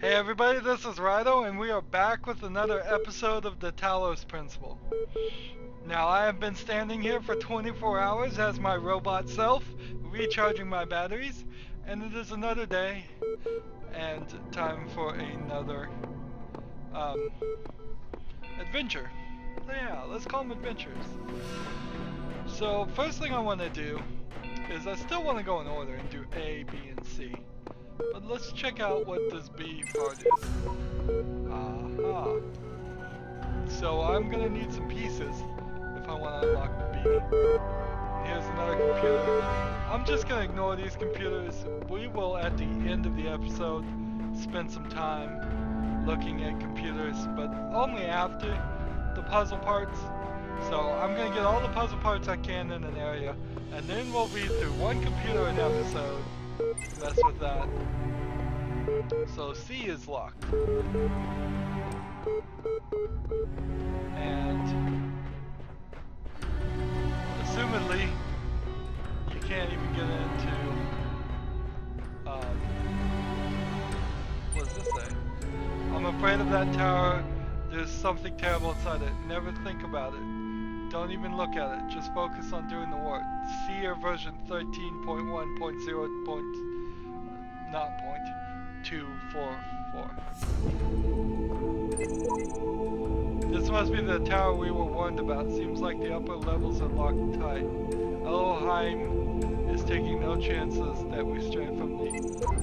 Hey everybody, this is Rydo, and we are back with another episode of the Talos Principle. Now, I have been standing here for 24 hours as my robot self, recharging my batteries, and it is another day, and time for another, adventure. So yeah, let's call them adventures. So, first thing I want to do is I still want to go in order and do A, B, and C. But let's check out what this B part is. Aha. So I'm gonna need some pieces if I want to unlock the B. Here's another computer. I'm just gonna ignore these computers. We will, at the end of the episode, spend some time looking at computers, but only after the puzzle parts. So I'm gonna get all the puzzle parts I can in an area, and then we'll read through one computer an episode. Mess with that. So C is locked. And assumedly you can't even get into what does this say? I'm afraid of that tower. There's something terrible inside it. Never think about it. Don't even look at it. Just focus on doing the work. C or version 13.1.0.244. This must be the tower we were warned about. Seems like the upper levels are locked tight. Elohim is taking no chances that we stray from the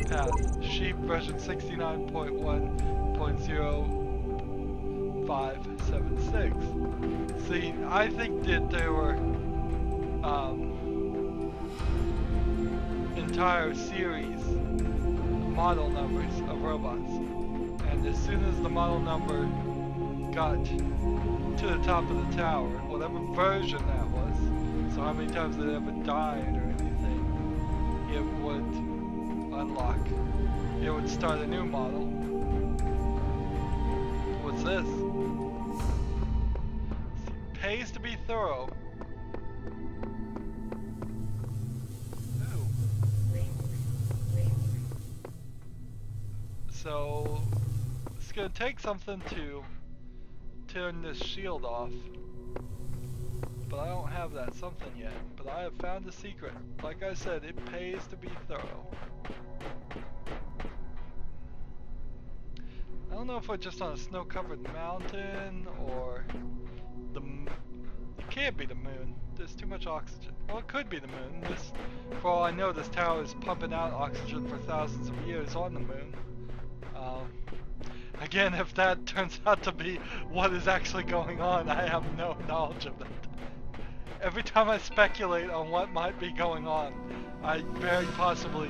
path. Sheep version 69.1.0576. See, I think that there were entire series model numbers of robots, and as soon as the model number got to the top of the tower, whatever version that was, so how many times it ever died or anything, it would unlock. It would start a new model. What's this? Pays to be thorough. Ooh. So it's gonna take something to turn this shield off, but I don't have that something yet. But I have found a secret. Like I said, it pays to be thorough. I don't know if we're just on a snow-covered mountain or the. It can't be the moon. There's too much oxygen. Well, it could be the moon. This, for all I know, this tower is pumping out oxygen for thousands of years on the moon. Again, if that turns out to be what is actually going on, I have no knowledge of that. Every time I speculate on what might be going on, I very possibly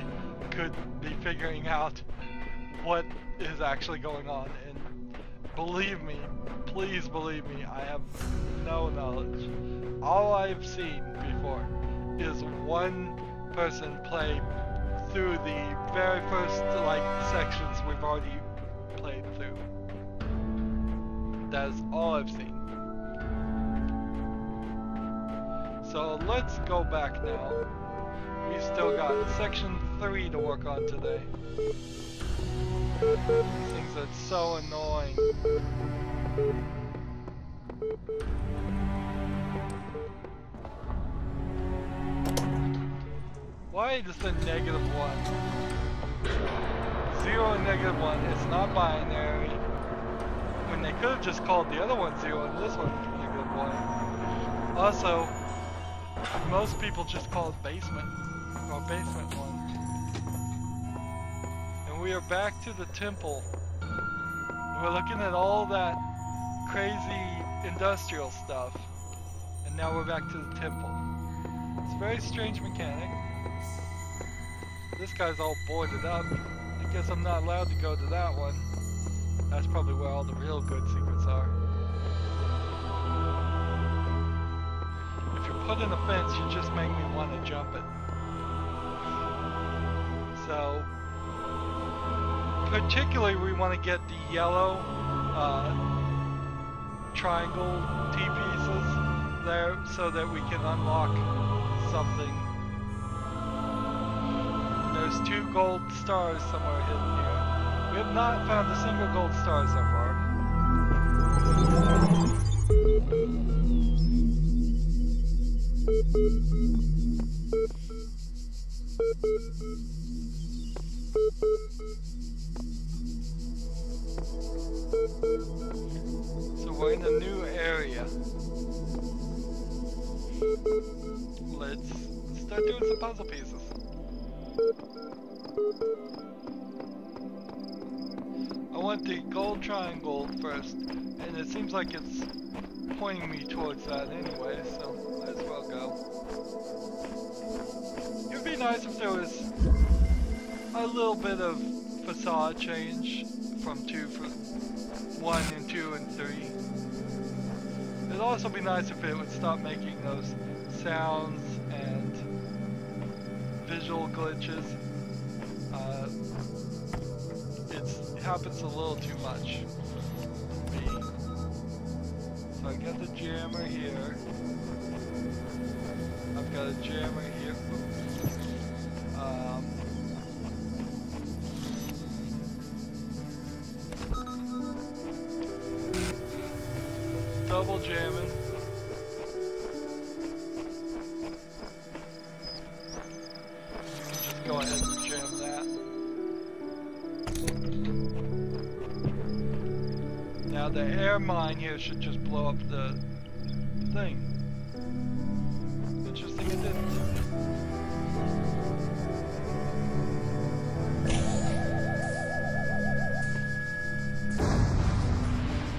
could be figuring out what is actually going on. And believe me, please believe me, I have no knowledge. All I've seen before is one person play through the very first sections we've already played through. That is all I've seen. So let's go back now. We still got section 3 to work on today. These things are so annoying. Why is the -1? 0 and -1, it's not binary. When they could have just called the other one 0 and this one -1. Also, most people just call it basement, or basement 1. And we are back to the temple. We're looking at all that crazy industrial stuff, and now we're back to the temple. It's a very strange mechanic. This guy's all boarded up. I guess I'm not allowed to go to that one. That's probably where all the real good secrets are. If you're put in a fence, you just make me want to jump it. So, particularly we want to get the yellow triangle T-pieces there so that we can unlock something. There's 2 gold stars somewhere hidden here. We have not found a single gold star so far. So we're in a new area. Let's start doing some puzzle pieces. I want the gold triangle first, and it seems like it's pointing me towards that anyway, so might as well go. It would be nice if there was a little bit of facade change from 1 and 2 and 3. It'd also be nice if it would stop making those sounds and visual glitches. It happens a little too much to me. So I got the jammer here. I've got a jammer here. Double jamming. You can just go ahead and jam that. Now the air mine here should just blow up the thing. Interesting it didn't.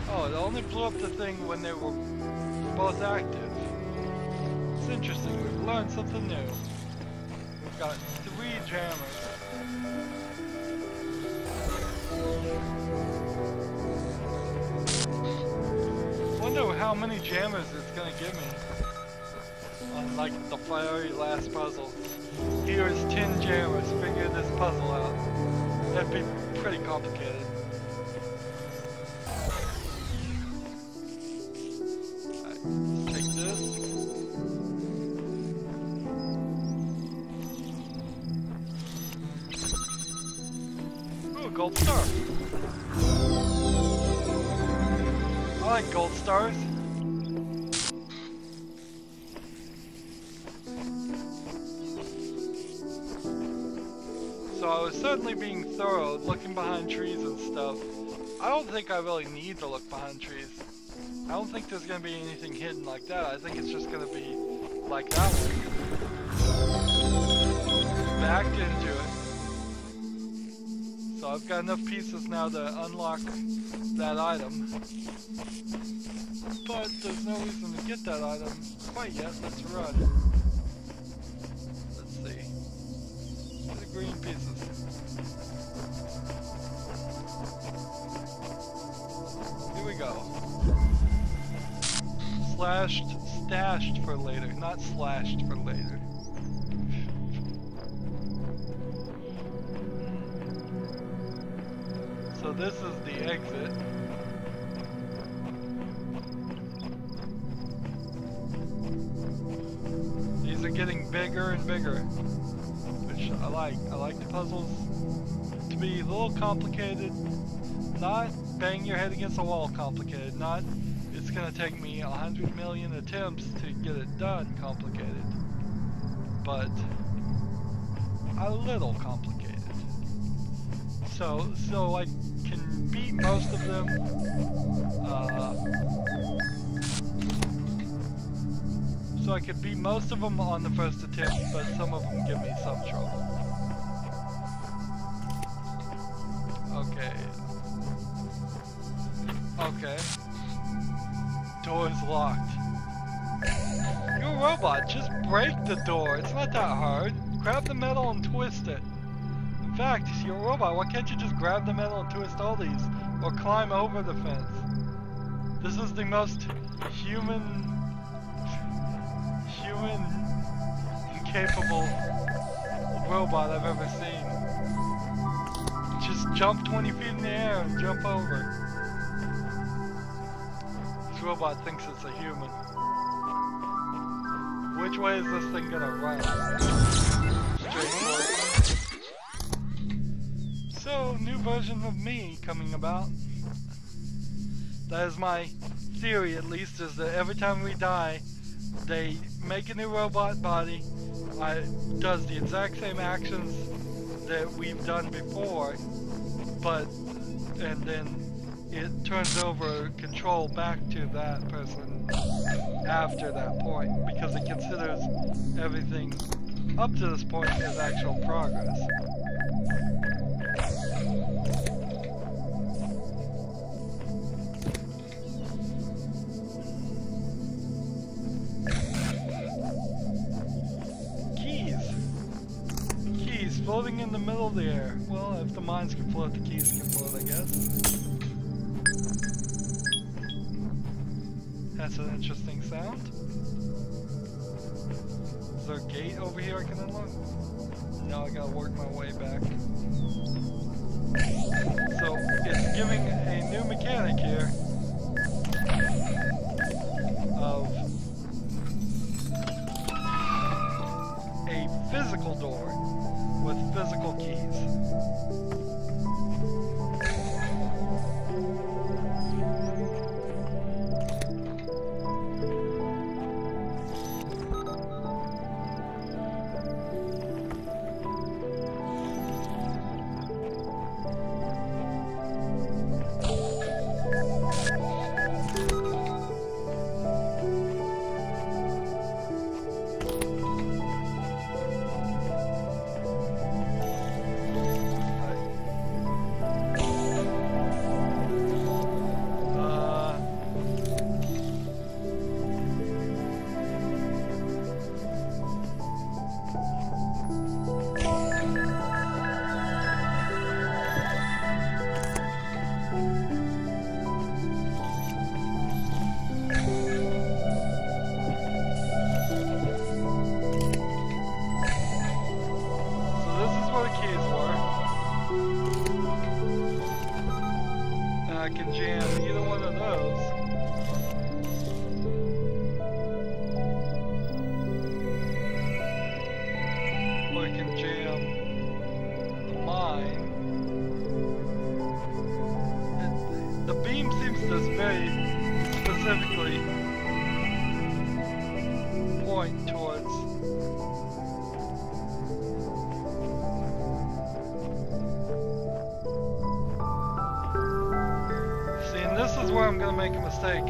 Oh, it only blew up the thing when they were both active. It's interesting, we've learned something new. We've got 3 jammers. Wonder how many jammers it's gonna give me on like the very last puzzle. Here's 10 jammers, figure this puzzle out. That'd be pretty complicated. Alright, let's take this. Ooh, a gold star. I like gold stars. So I was certainly being thorough, looking behind trees and stuff. I don't think I really need to look behind trees. I don't think there's gonna be anything hidden like that. I think it's just gonna be like that one. Backed into it. So I've got enough pieces now to unlock that item. But there's no reason to get that item quite yet. Let's run. Let's see. The green pieces. Here we go. Stashed for later, not slashed for later. So this is the exit. These are getting bigger and bigger, which I like. I like the puzzles to be a little complicated, not bang your head against the wall complicated, not it's gonna take me 100 million attempts to get it done complicated, but a little complicated. So I can beat most of them. So I could beat most of them on the first attempt, but some of them give me some trouble. Okay. Okay. Door is locked. You're a robot, just break the door. It's not that hard. Grab the metal and twist it. In fact, you're a robot, why can't you just grab the metal and twist all these? Or climb over the fence? This is the most incapable robot I've ever seen. Just jump 20 feet in the air and jump over. This robot thinks it's a human. Which way is this thing gonna run? Straight towards me. So, new version version of me coming about. That is my theory, at least, is that every time we die, they make a new robot body, does the exact same actions that we've done before, and then it turns over control back to that person after that point, because it considers everything up to this point as actual progress. Keys floating in the middle of the air. Well, if the mines can float, the keys can float, I guess. That's an interesting sound. Is there a gate over here I can unlock? No, I gotta work my way back. So, it's giving a new mechanic here of a physical door with physical keys.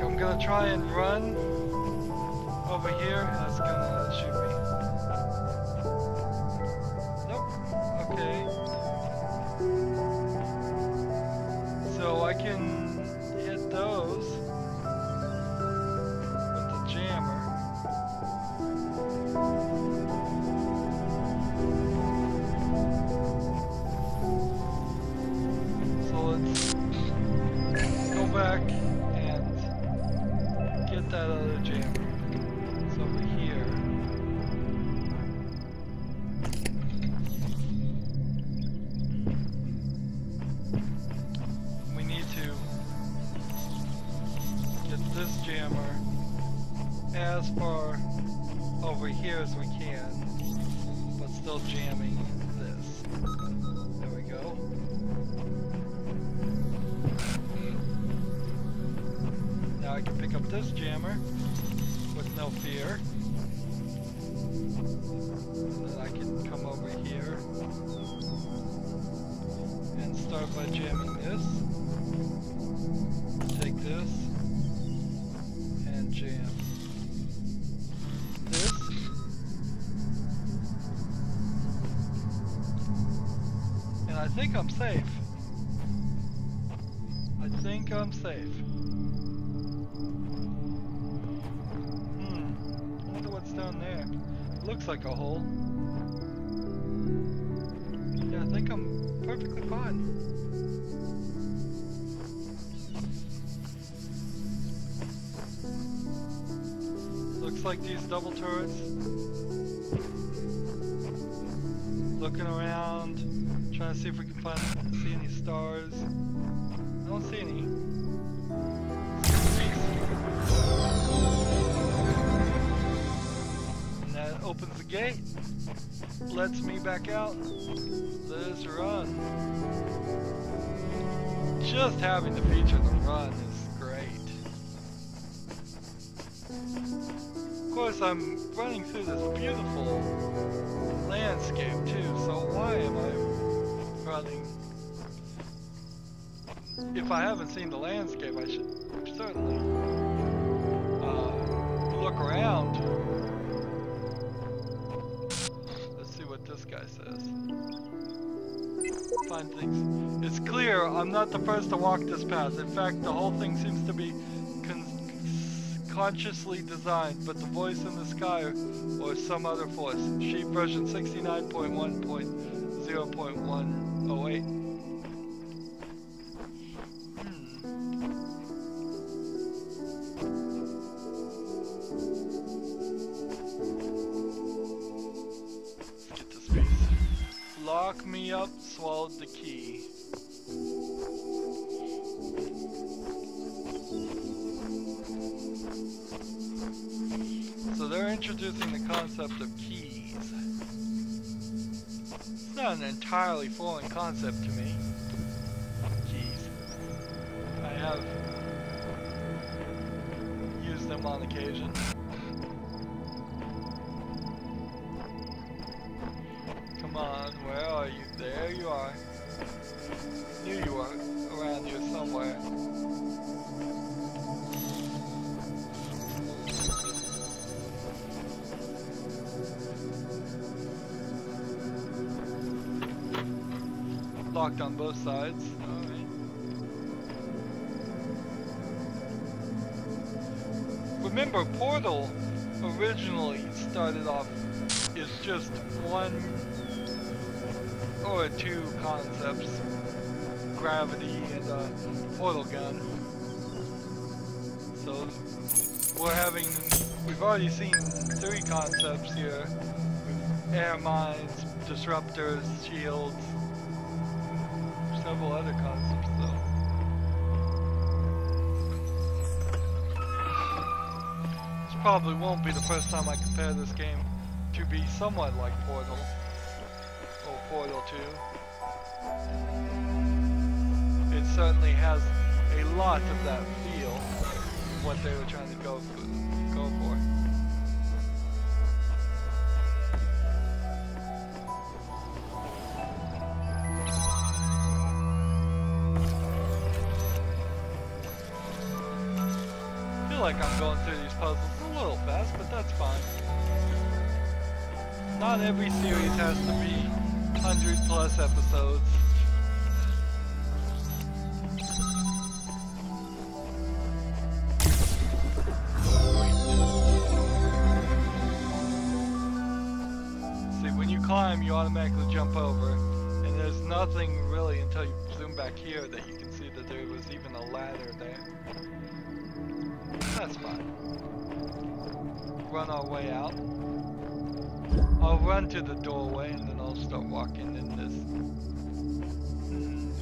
I'm gonna try and run over here, and it's gonna shoot me. Nope. Okay. So I can hit those with the jammer. So let's go back. That other jammer. It's over here. We need to get this jammer as far over here as we can, but still jamming this. There we go. Now I can pick up this jammer with no fear. And then I can come over here and start by jamming this. Take this and jam this. And I think I'm safe. I think I'm safe. Down there. Looks like a hole. Yeah, I think I'm perfectly fine. Looks like these double turrets. Looking around, trying to see if we can see any stars. I don't see any. opens the gate, lets me back out. Let's run. Just having the feature to run is great. Of course, I'm running through this beautiful landscape too, so why am I running? If I haven't seen the landscape, I should certainly look around. Let's see what this guy says. Find things. It's clear I'm not the first to walk this path. In fact, the whole thing seems to be consciously designed, but the voice in the sky or some other force. Sheet version 69.1.0.108. Lock me up, swallowed the key. So they're introducing the concept of keys. It's not an entirely foreign concept to me. Keys. I have used them on occasion. Come on, where are you? There you are. Knew you were around here somewhere. Locked on both sides. Alright. Remember, Portal originally started off as just one or two concepts, gravity and a portal gun. So we've already seen three concepts here, with air mines, disruptors, shields, several other concepts though. This probably won't be the first time I compare this game to be somewhat like Portal. Portal 2. It certainly has a lot of that feel, what they were trying to go for. I feel like I'm going through these puzzles a little fast, but that's fine. Not every series has to be 100+ episodes. See, when you climb, you automatically jump over, and there's nothing really until you zoom back here that you can see that there was even a ladder there. That's fine. Run our way out. I'll run to the doorway and then I'll start walking in this.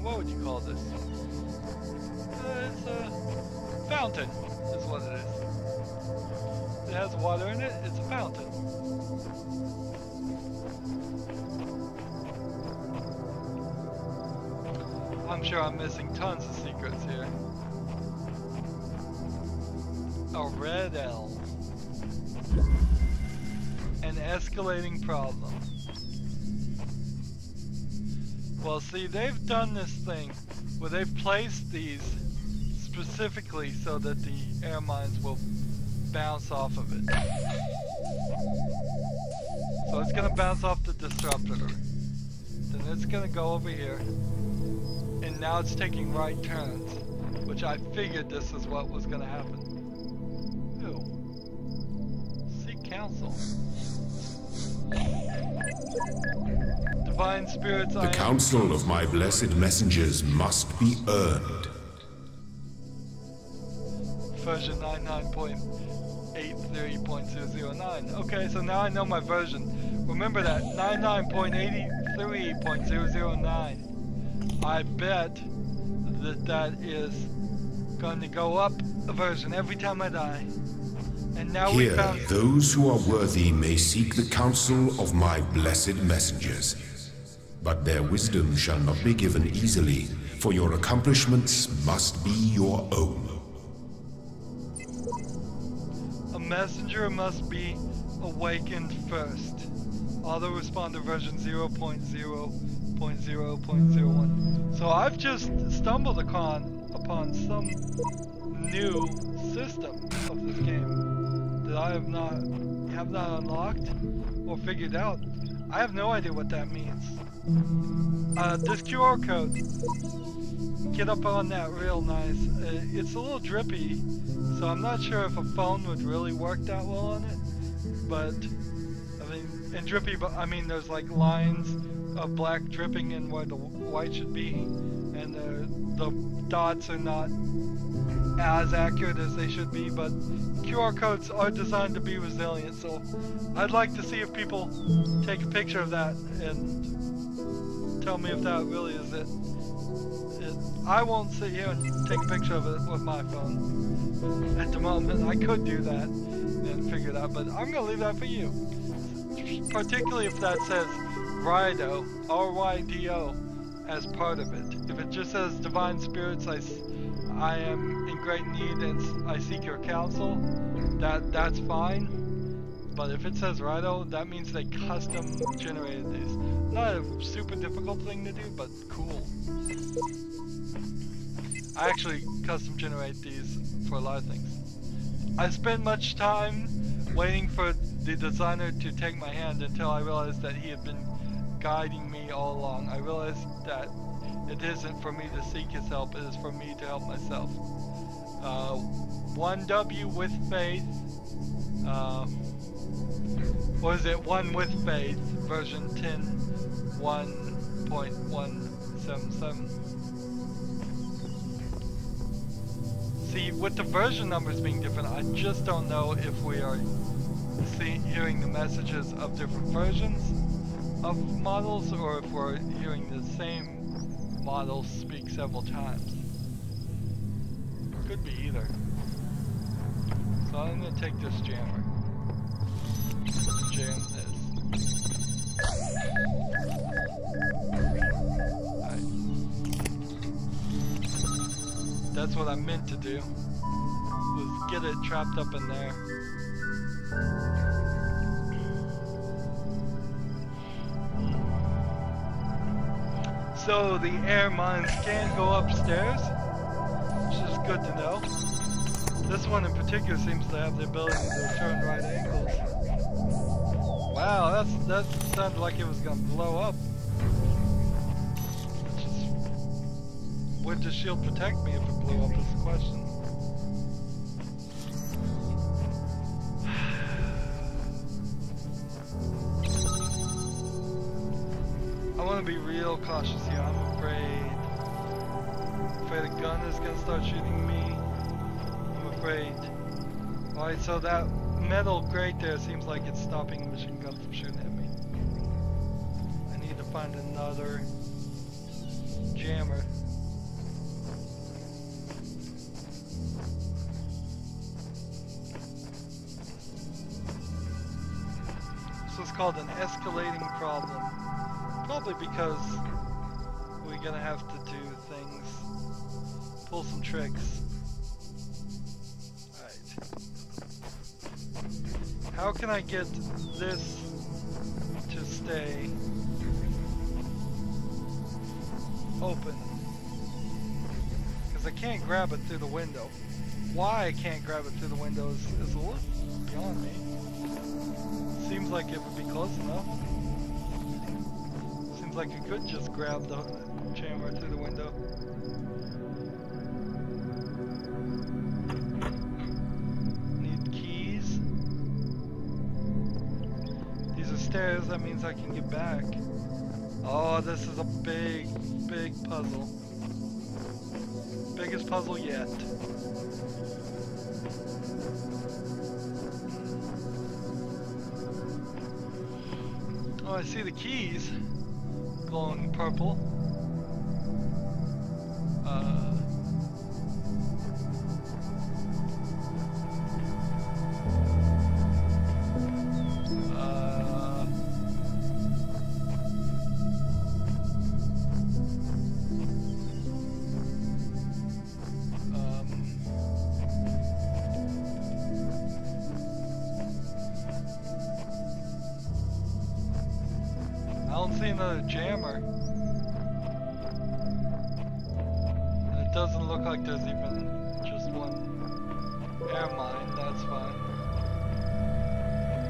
What would you call this? It's a fountain, is what it is. It has water in it, it's a fountain. I'm sure I'm missing tons of secrets here. A red L. An escalating problem. Well, see, they've done this thing where they've placed these specifically so that the air mines will bounce off of it. So it's gonna bounce off the disruptor. Then it's gonna go over here. And now it's taking right turns, which I figured this is what was gonna happen. Ew. Seek counsel. Divine spirits, the counsel of my blessed messengers must be earned. Version 99.83.009. Okay, so now I know my version. Remember that, 99.83.009. I bet that that is going to go up a version every time I die. And now we Here, found... those who are worthy may seek the counsel of my blessed messengers. But their wisdom shall not be given easily, for your accomplishments must be your own. A messenger must be awakened first. Autoresponder version 0.0.0.01. So I've just stumbled upon some new system of this game that I have not unlocked or figured out. I have no idea what that means. This QR code, get up on that real nice. It's a little drippy, so I'm not sure if a phone would really work that well on it. But I mean, and drippy, but I mean there's like lines of black dripping in where the white should be, and the dots are not as accurate as they should be, but QR codes are designed to be resilient, so I'd like to see if people take a picture of that and tell me if that really is it. I won't sit here and take a picture of it with my phone at the moment. I could do that and figure it out, but I'm going to leave that for you. Particularly if that says Rydo, R-Y-D-O, as part of it. If it just says Divine Spirits, I am in great need and I seek your counsel, that's fine. But if it says Rydo, that means they custom generated these. Not a super difficult thing to do, but cool. I actually custom generate these for a lot of things. I spent much time waiting for the designer to take my hand until I realized that he had been guiding me all along. I realized that it isn't for me to seek his help, it is for me to help myself. 1W with faith, what is it? 1 with faith, version 10.1.177. See, with the version numbers being different, I just don't know if we are hearing the messages of different versions of models, or if we're hearing the same model speak several times. Could be either. So I'm gonna take this jammer. Jam this. Alright. That's what I meant to do, was get it trapped up in there. So the air mines can go upstairs, which is good to know. This one in particular seems to have the ability to turn right angles. Wow, that sounded like it was gonna blow up. Would the shield protect me if it blew up is the question. I want to be real cautious here. I'm afraid a gun is going to start shooting me. I'm afraid. Alright, so that metal grate there seems like it's stopping the machine gun from shooting at me. I need to find another jammer. This is called an escalating problem. Probably because we're gonna have to do things, pull some tricks. Alright. How can I get this to stay open? Because I can't grab it through the window. Why I can't grab it through the window is a little beyond me. Seems like it would be close enough. Seems like I could just grab the chamber through the window. Need keys. These are stairs, that means I can get back. Oh, this is a big, big puzzle. Biggest puzzle yet. Oh, I see the keys glowing purple. don't see another jammer. And it doesn't look like there's even just one air mine. That's fine.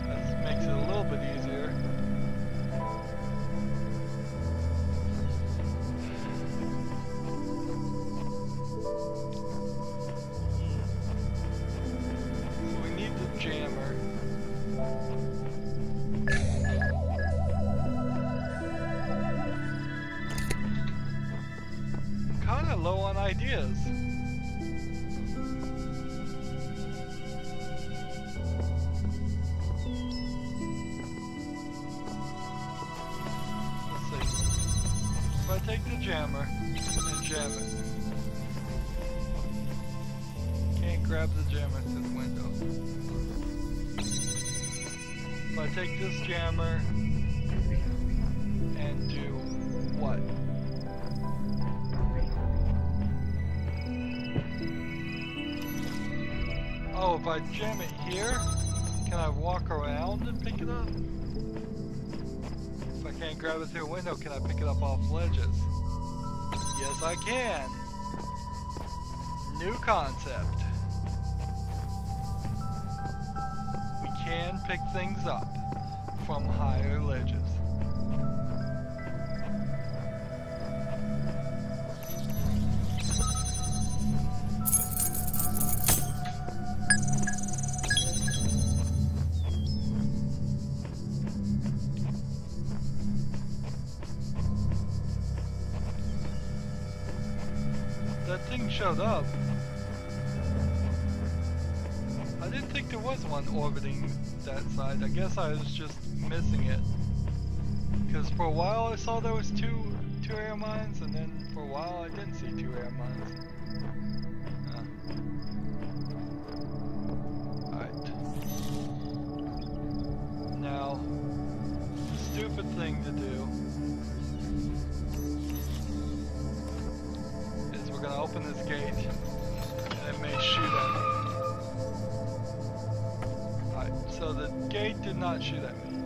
That makes it a little bit easier. So we need the jammer. Kinda low on ideas. Let's see. If I take the jammer and jam it. Can't grab the jammer through the window. If I take this jammer and do what? Oh, if I jam it here, can I walk around and pick it up? If I can't grab it through a window, can I pick it up off ledges? Yes, I can. New concept. We can pick things up from higher ledges. That thing showed up. I didn't think there was one orbiting that side. I guess I was just missing it. Because for a while I saw there was two air mines, and then for a while I didn't see two air mines. Alright. Now, the stupid thing to do is we're gonna open this gate, and it may shoot at me. Alright, so the gate did not shoot at me.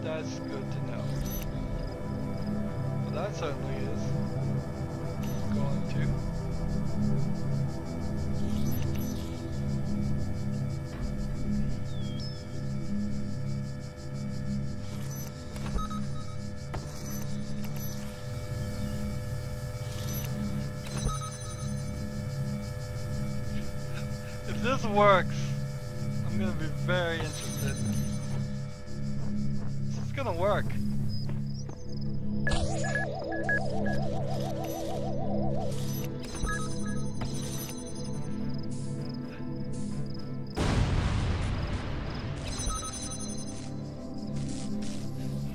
That's good to know. Well, that certainly is going to. If this works, I'm gonna be very interested. This is gonna work.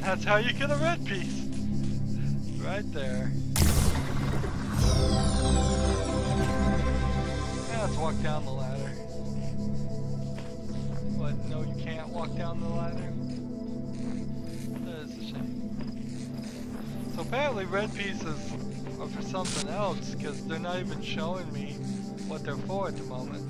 That's how you get a red piece. Right there. Yeah, let's walk down the ladder. But no, you can't walk down the ladder. That is a shame. So apparently red pieces are for something else, because they're not even showing me what they're for at the moment.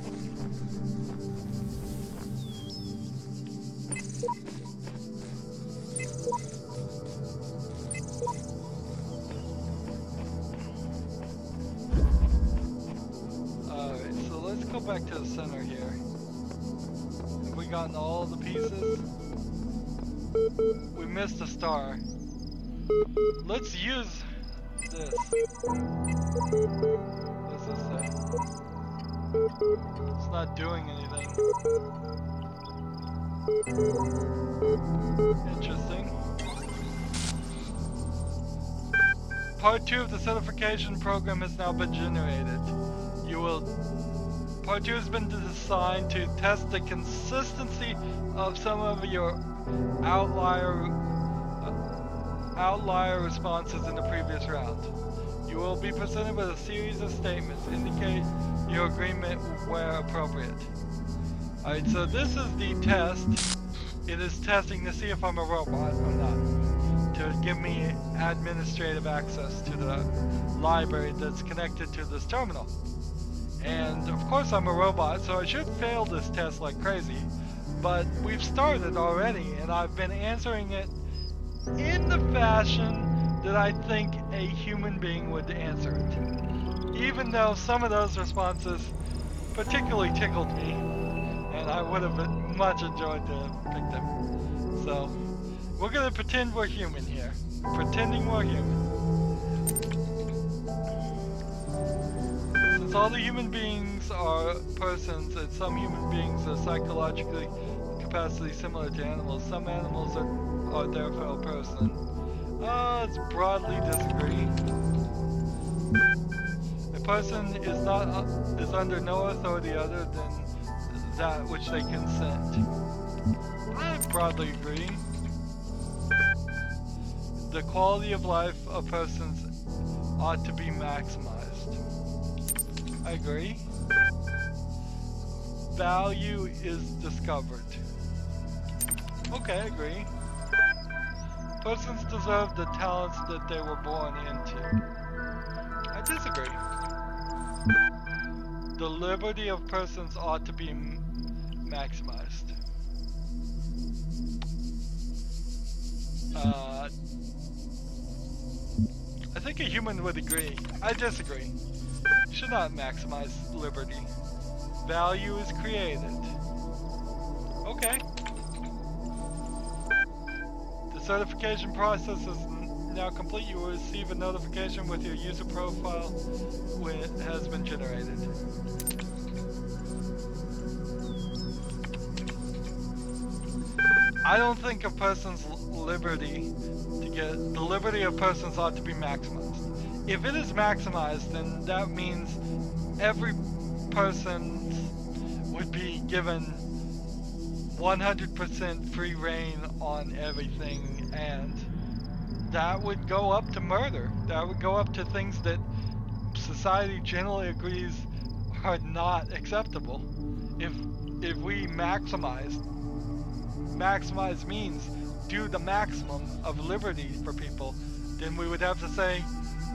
Alright, so let's go back to the center here. Have we gotten all the pieces? We missed a star. Let's use this. What does this say? It's not doing anything. Interesting. Part 2 of the certification program has now been generated. Part 2 has been designed to test the consistency of some of your outlier responses in the previous round. You will be presented with a series of statements. Indicate your agreement where appropriate. Alright, so this is the test. It is testing to see if I'm a robot or not, to give me administrative access to the library that's connected to this terminal. And of course I'm a robot, so I should fail this test like crazy, but we've started already, and I've been answering it in the fashion that I think a human being would answer it. Even though some of those responses particularly tickled me, and I would have much enjoyed to pick them. So, we're gonna pretend we're human here. Pretending we're human. Since all the human beings are persons, and some human beings are psychologically capacity similar to animals, some animals are therefore a person. Let's broadly disagree. A person is under no authority other than that which they consent. I broadly agree. The quality of life of persons ought to be maximized. I agree. Value is discovered. Okay, I agree. Persons deserve the talents that they were born into. I disagree. The liberty of persons ought to be maximized. I think a human would agree. I disagree. You should not maximize liberty. Value is created. Okay. The certification process is now complete. You will receive a notification with your user profile when it has been generated. I don't think a person's liberty the liberty of persons ought to be maximized. If it is maximized, then that means every person would be given 100% free reign on everything, and that would go up to murder. That would go up to things that society generally agrees are not acceptable. If we maximize means do the maximum of liberty for people, then we would have to say,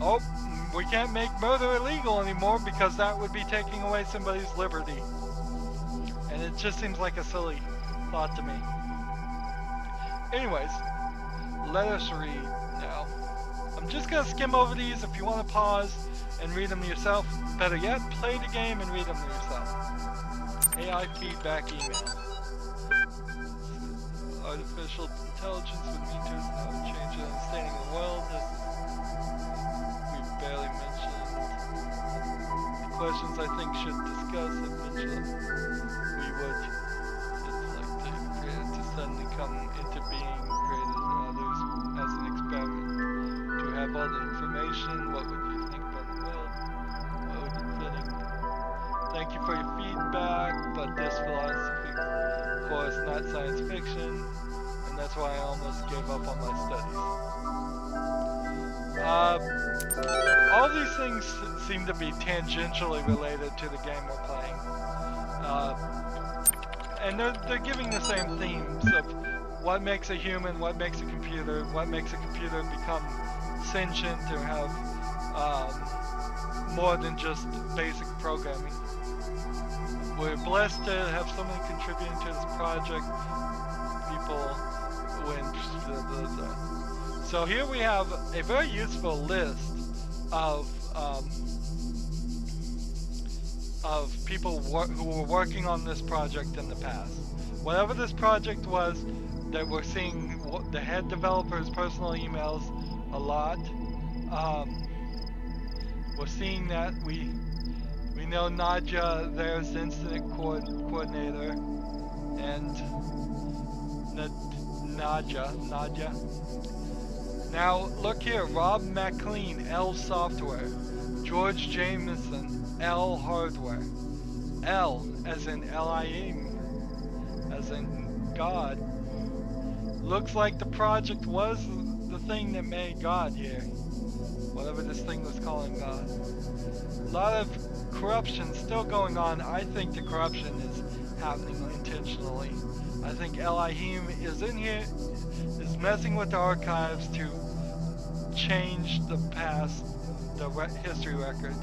oh, we can't make murder illegal anymore because that would be taking away somebody's liberty. And it just seems like a silly thought to me. Anyways, let us read now. I'm just gonna skim over these. If you want to pause and read them yourself, better yet, play the game and read them yourself. AI feedback email. Artificial intelligence would mean to change the understanding of the world. We barely mentioned. The questions I think should discuss and mention. We would. It's like to create to suddenly come into being, created others as an experiment. To have all the information, what would you think about the world? What would you think? Thank you for your feedback, but this philosophy course not science fiction, and that's why I almost gave up on my studies. All these things seem to be tangentially related to the game we're playing. And they're giving the same themes of what makes a human, what makes a computer become sentient or have more than just basic programming. We're blessed to have someone contributing to this project. People win. So here we have a very useful list of people who were working on this project in the past. Whatever this project was, that we're seeing the head developer's personal emails a lot. We're seeing that we know Nadja, there's the incident coordinator, and Nadja. Now look here, Rob McLean, L Software, George Jameson, L Hardware, L as in L-I-M, as in God. Looks like the project was the thing that made God here, whatever this thing was calling God. A lot of corruption still going on. I think the corruption is happening intentionally. I think Elohim is in here, is messing with the archives to change the past, the history record,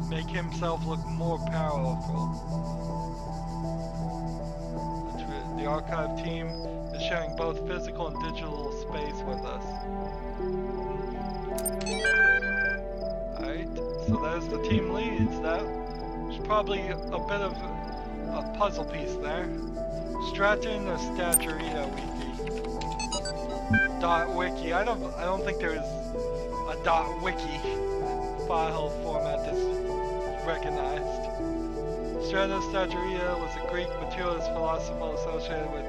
make himself look more powerful. The archive team is sharing both physical and digital space with us. Alright, so there's the team leads. That's probably a bit of a puzzle piece there. Stratton or Staturita wiki. .wiki. I don't think there's a .wiki file format that's recognized. Stratos Staturita was a Greek materialist philosopher associated with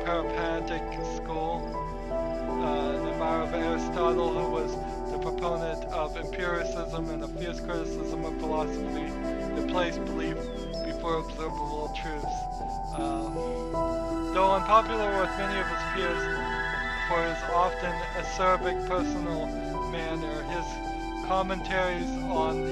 Peripatetic school. An admirer of Aristotle, who was the proponent of empiricism and a fierce criticism of philosophy that placed belief before observable truths. Though unpopular with many of his peers for his often acerbic personal manner, his commentaries on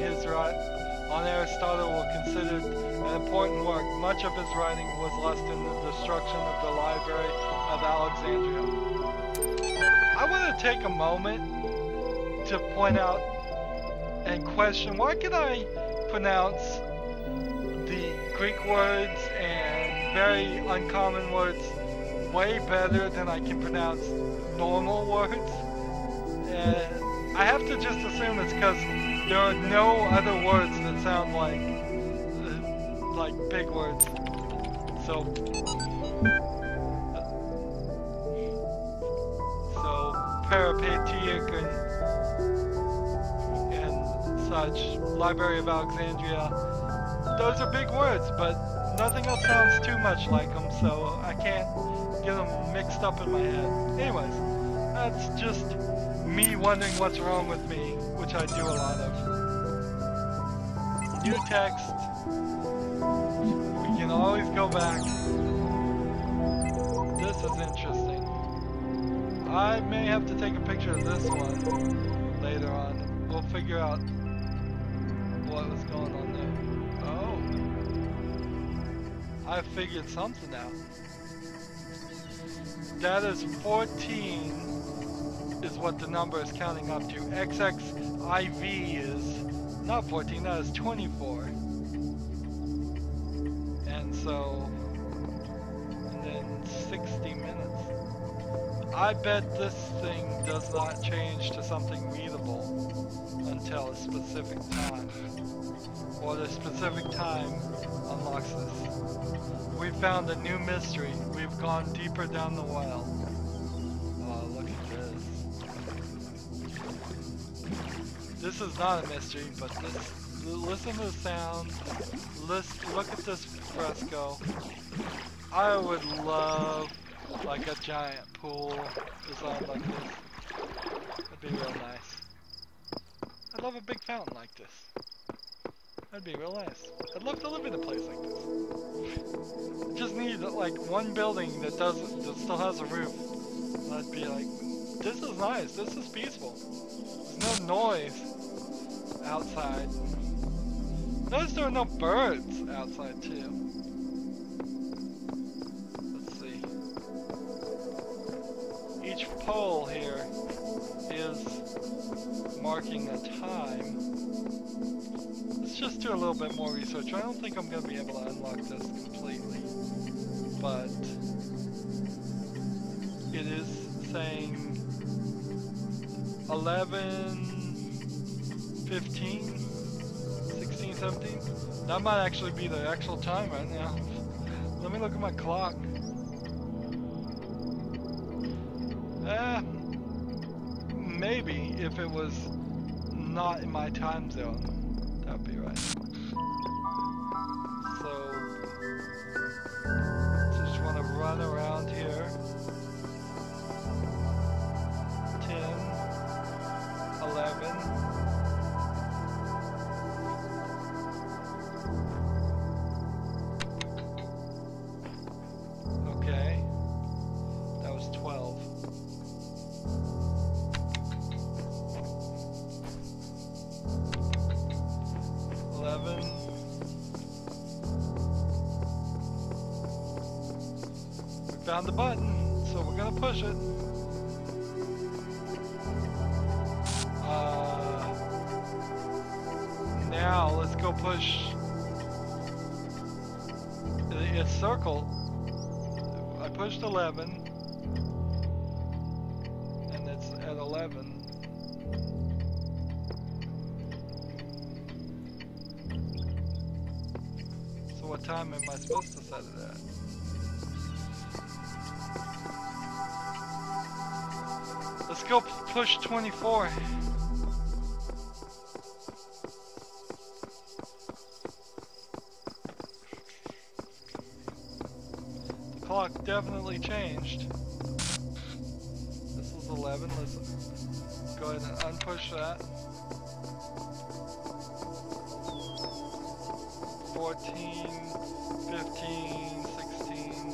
Aristotle were considered an important work. Much of his writing was lost in the destruction of the Library of Alexandria. I want to take a moment to point out and question, why can I pronounce the Greek words and very uncommon words way better than I can pronounce normal words? I have to just assume it's because there are no other words that sound like big words. So Peripatetic and such, Library of Alexandria, those are big words, but nothing else sounds too much like them, so I can't get them mixed up in my head. Anyways, that's just me wondering what's wrong with me, which I do a lot of. New text. We can always go back. This is interesting. I may have to take a picture of this one later on. We'll figure out what was going on there. Oh. I figured something out. That is 14 is what the number is counting up to. XXIV is not 14, that is 24. And so, and then 60 minutes. I bet this thing does not change to something readable until a specific time. Or the specific time unlocks this. We found a new mystery. We've gone deeper down the well. Oh, look at this. This is not a mystery, but listen to the sound. Look at this fresco. I would love like a giant pool designed like this. That'd be real nice. I'd love a big fountain like this. That'd be real nice. I'd love to live in a place like this. I just need like one building that still has a roof. And I'd be like, this is nice, this is peaceful. There's no noise outside. Notice there are no birds outside too. Let's see. Each pole here is marking a time. Let's just do a little bit more research. I don't think I'm going to be able to unlock this completely, but it is saying 11:15, 16, 17. That might actually be the actual time right now. Let me look at my clock. Maybe if it was not in my time zone. That'd be right. So, just want to run around here. 10, 11. Okay. That was 12. 11. We found the button, so we're gonna push it. Now let's go push. It's circled. I pushed 11. at 11. So what time am I supposed to set it at? Let's go push 24. The clock definitely changed. This was 11. Let's go ahead and unpush that. 14, 15, 16,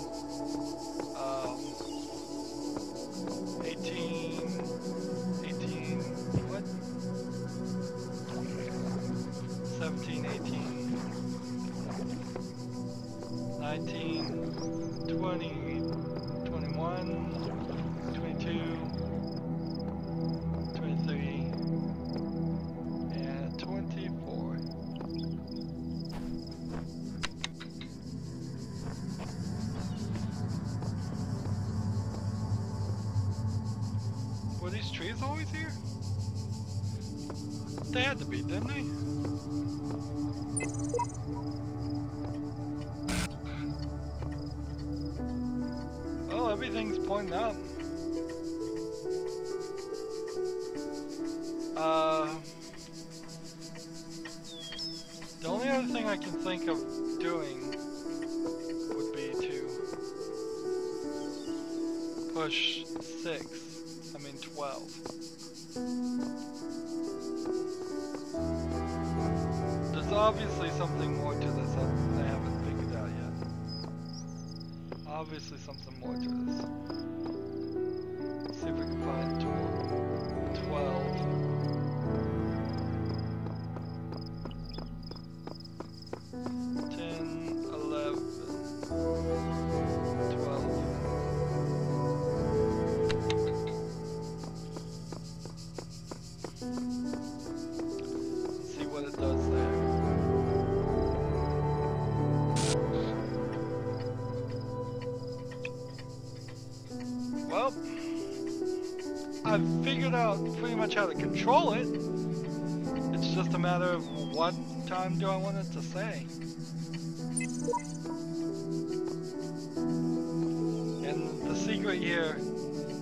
18, what? 17, 18, 19, 20, 21, 22, 23, and 24. Were these trees always here? They had to be, didn't they? Well, everything's pointing up. The only other thing I can think of doing would be to push 12. There's obviously something more to this I haven't figured out yet. Obviously something more to this. Let's see if we can find 12. I've figured out pretty much how to control it. It's just a matter of what time do I want it to say. And the secret here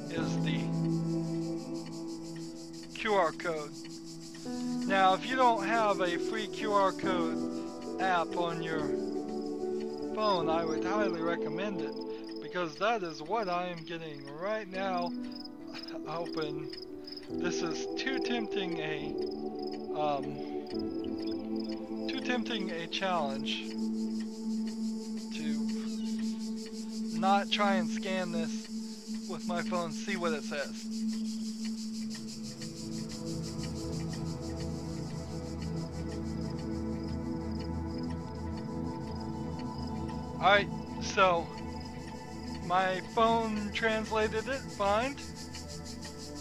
is the QR code. Now, if you don't have a free QR code app on your phone, I would highly recommend it, because that is what I am getting right now. Open. This is too tempting a challenge to not try and scan this with my phone, see what it says. Alright, so my phone translated it fine.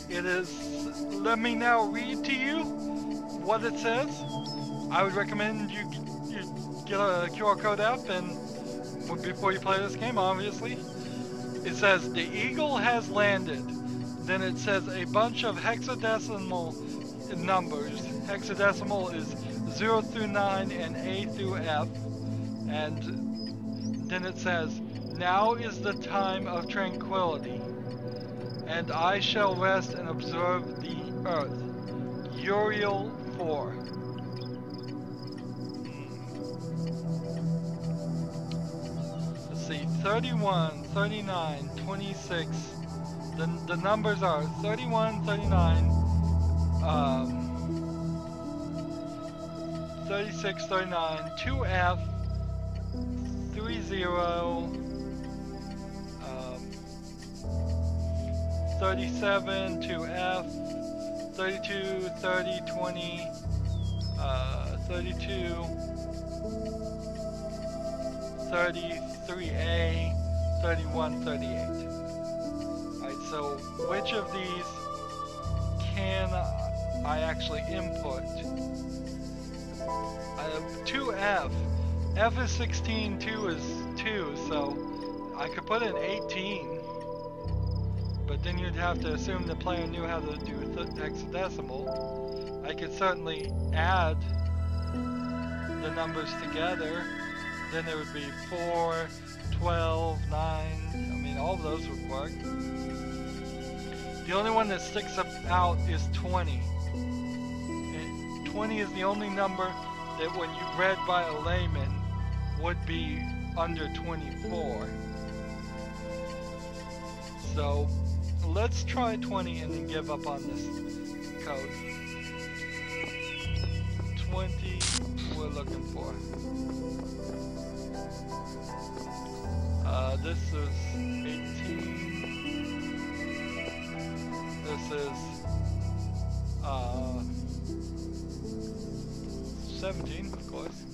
It is, let me now read to you what it says. I would recommend you get a QR code app and before you play this game, obviously. It says, the Eagle has landed. Then it says a bunch of hexadecimal numbers. Hexadecimal is 0 through 9 and A through F. And then it says, now is the time of tranquility, and I shall rest and observe the earth. Uriel 4. Let's see, 31, 39, 26. The numbers are 31, 39, 36, 39, 2F, 30, 37, 2F, 32, 30, 20, 32, 33A, 31, 38. Alright, so which of these can I actually input? I have 2F. F is 16, 2 is 2, so I could put in 18. but then you'd have to assume the player knew how to do hexadecimal. I could certainly add the numbers together. Then it would be 4, 12, 9. I mean, all of those would work. The only one that sticks out is 20. And 20 is the only number that when you read by a layman would be under 24. So let's try 20 and then give up on this code. 20 we're looking for. This is 18. This is 17, of course.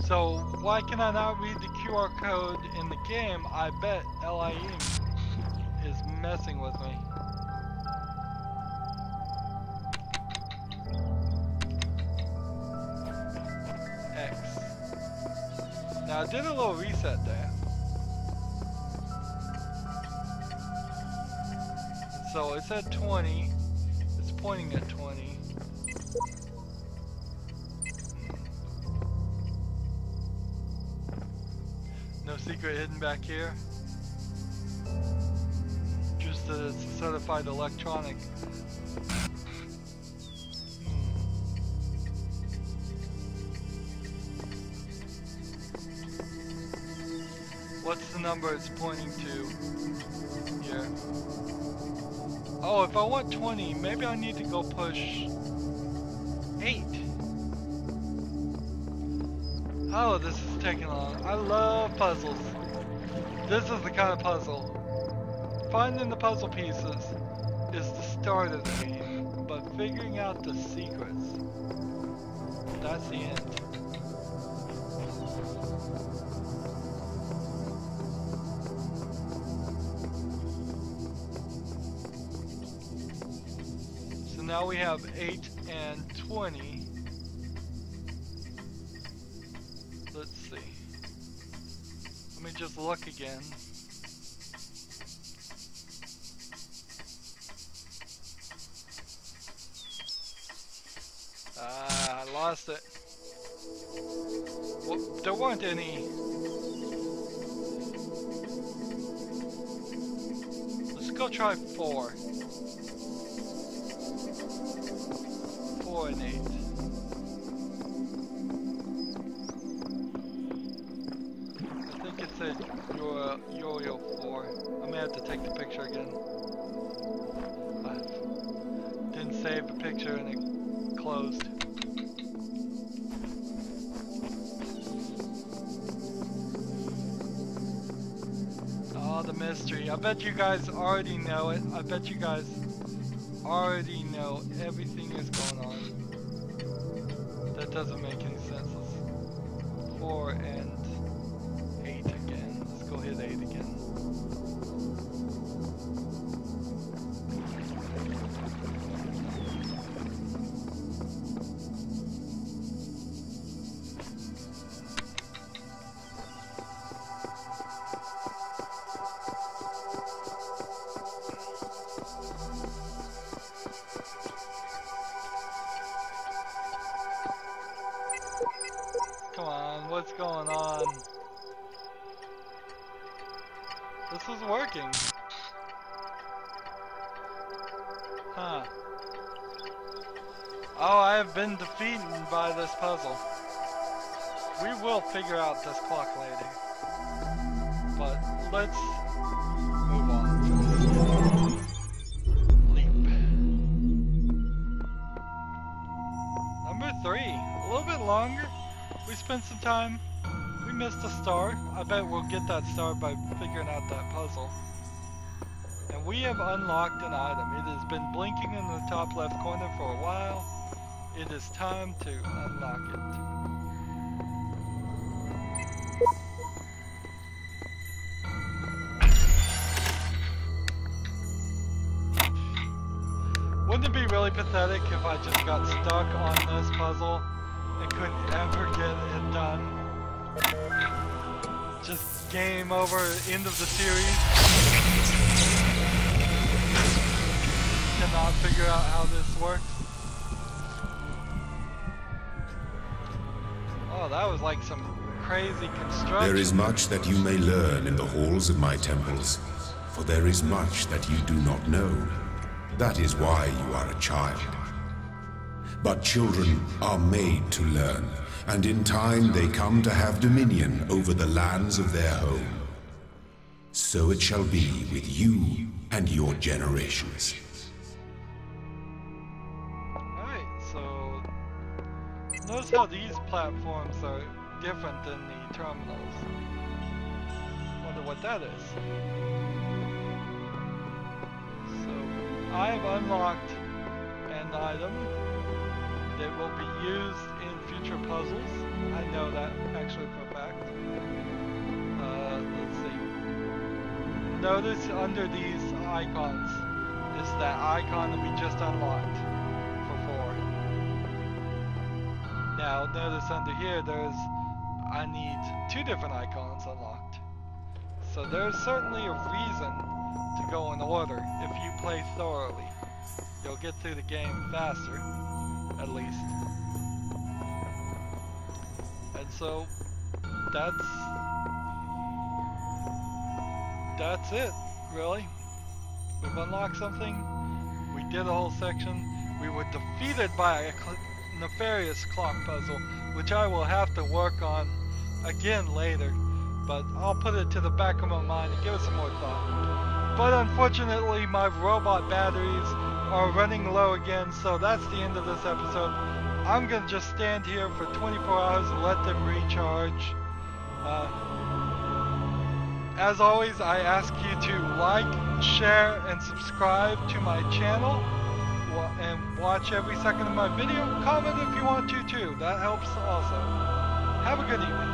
So why can I not read the QR code in the game? I bet LIE is messing with me. X. Now I did a little reset there. So it said 20. It's pointing at 20. No secret hidden back here. Just that it's a certified electronic. What's the number it's pointing to here? Oh, if I want 20, maybe I need to go push 8. Oh, this is taking long. I love puzzles. This is the kind of puzzle. Finding the puzzle pieces is the start of the game, but figuring out the secrets, that's the end. So now we have 8 and 20. Let's see. Let me just look again. I lost it. Well, there weren't any. Let's go try 4. 4 and 8. It said Yo-Yo 4. I may have to take the picture again. I didn't save the picture and it closed. Oh, the mystery. I bet you guys already know it. I bet you guys already know everything is going on. That doesn't make any sense. 4 and 8 again. Let's go hit 8 again. Come on, what's going on? This is working. Huh. Oh, I have been defeated by this puzzle. We will figure out this clock later. But let's move on. Leap. Number 3. A little bit longer. We spent some time. We missed a star. I bet we'll get that star by figuring out that puzzle. And we have unlocked an item. It has been blinking in the top left corner for a while. It is time to unlock it. Wouldn't it be really pathetic if I just got stuck on this puzzle and couldn't ever get it done? Just game over, end of the series. cannot figure out how this works. Oh, that was like some crazy construction. There is much that you may learn in the halls of my temples, for there is much that you do not know. That is why you are a child. But children are made to learn, and in time they come to have dominion over the lands of their home. So it shall be with you and your generations. Alright, so notice how these platforms are different than the terminals. Wonder what that is. So I have unlocked an item that will be used in future puzzles. I know that actually for a fact. Let's see. Notice under these icons is that icon that we just unlocked for 4. Now notice under here I need 2 different icons unlocked. So there's certainly a reason to go in order if you play thoroughly. You'll get through the game faster, at least. And so that's it, really. We've unlocked something. We did a whole section. We were defeated by a nefarious clock puzzle, which I will have to work on again later. But I'll put it to the back of my mind and give it some more thought. But unfortunately, my robot batteries are running low again, so that's the end of this episode. I'm gonna just stand here for 24 hours and let them recharge. As always, I ask you to like, share, and subscribe to my channel, and watch every second of my video. Comment if you want to too, that helps also. Have a good evening.